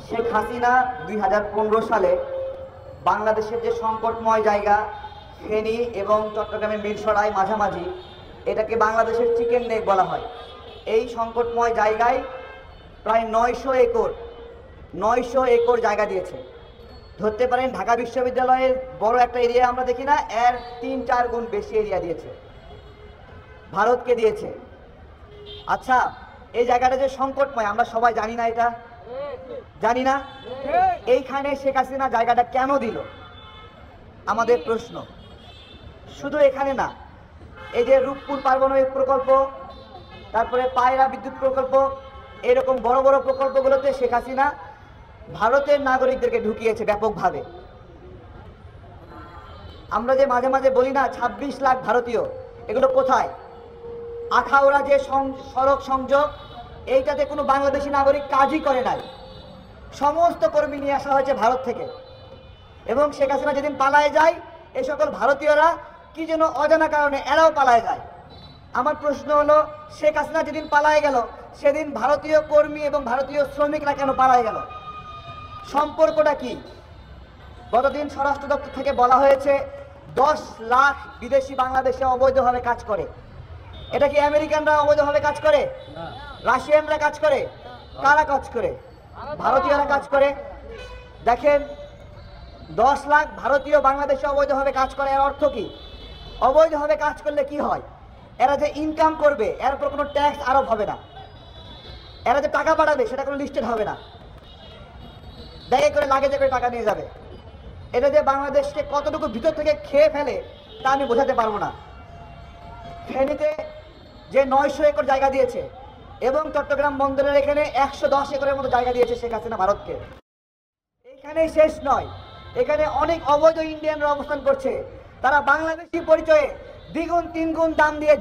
শেখ হাসিনা 2015 সালে বাংলাদেশের যে সংকটময় জায়গা ফেনী এবং চট্টগ্রামের মিরসরাই মাঝামাঝি, এটাকে বাংলাদেশের চিকেন নেক বলা হয়। এই সংকটময় জায়গায় প্রায় 900 একর জায়গা দিয়েছে। ধরতে পারেন ঢাকা বিশ্ববিদ্যালয়ের বড় একটা এরিয়া আমরা দেখি না, এর 3-4 গুণ বেশি এরিয়া দিয়েছে, ভারতকে দিয়েছে। আচ্ছা, এই জায়গাটা যে সংকটময় আমরা সবাই জানি না, এটা জানি না। এইখানে শেখ হাসিনা জায়গাটা কেন দিল আমাদের প্রশ্ন। শুধু এখানে না, এই যে রূপপুর পারমাণবিক প্রকল্প, তারপরে পায়রা বিদ্যুৎ প্রকল্প, এরকম বড় বড় প্রকল্পগুলোতে শেখ হাসিনা ভারতের নাগরিকদেরকে ঢুকিয়েছে ব্যাপকভাবে। আমরা যে মাঝে মাঝে বলি না 26 লাখ ভারতীয়, এগুলো কোথায়? আখাউড়া যে সড়ক সংযোগ, এইটাতে কোনো বাংলাদেশি নাগরিক কাজই করে নাই, সমস্ত কর্মী নিয়ে আসা হয়েছে ভারত থেকে। এবং শেখ হাসিনা যেদিন পালায় যায়, এই সকল ভারতীয়রা কি যেন অজানা কারণে এরাও পালায় যায়। আমার প্রশ্ন হলো, শেখ হাসিনা যেদিন পালায় গেল, সেদিন ভারতীয় কর্মী এবং ভারতীয় শ্রমিকরা কেন পালায় গেল? সম্পর্কটা কি? গতদিন স্বরাষ্ট্র দপ্তর থেকে বলা হয়েছে 10 লাখ বিদেশি বাংলাদেশে অবৈধভাবে কাজ করে। এটা কি আমেরিকানরা অবৈধভাবে কাজ করে? রাশিয়ানরা কাজ করে? কারা কাজ করে? ভারতীয়রা কাজ করে। দেখেন, 10 লাখ ভারতীয় বাংলাদেশে অবৈধভাবে কাজ করে, এর অর্থ কি? অবৈধভাবে কাজ করলে কি হয়? এরা যে ইনকাম করবে, এর উপর কোনো ট্যাক্স আরোপ হবে না। এরা যে টাকা পাঠাবে, সেটা কোনো লিস্টেড হবে না, ব্যাগে করে লাগেজে করে টাকা নিয়ে যাবে। এটা যে বাংলাদেশকে কতটুকু ভিতর থেকে খেয়ে ফেলে, তা আমি বোঝাতে পারবো না। ফেনীতে যে 900 একর জায়গা দিয়েছে এবং চট্টগ্রাম বন্দরের এখানে 110 একরের মতো জায়গা দিয়েছে শেখ হাসিনা ভারতকে। এইখানেই শেষ নয়, এখানে অনেক অবৈধ ইন্ডিয়ানরা অবস্থান করছে। তারা বাংলাদেশি পরিচয়ে দ্বিগুণ 3 গুণ দাম দিয়ে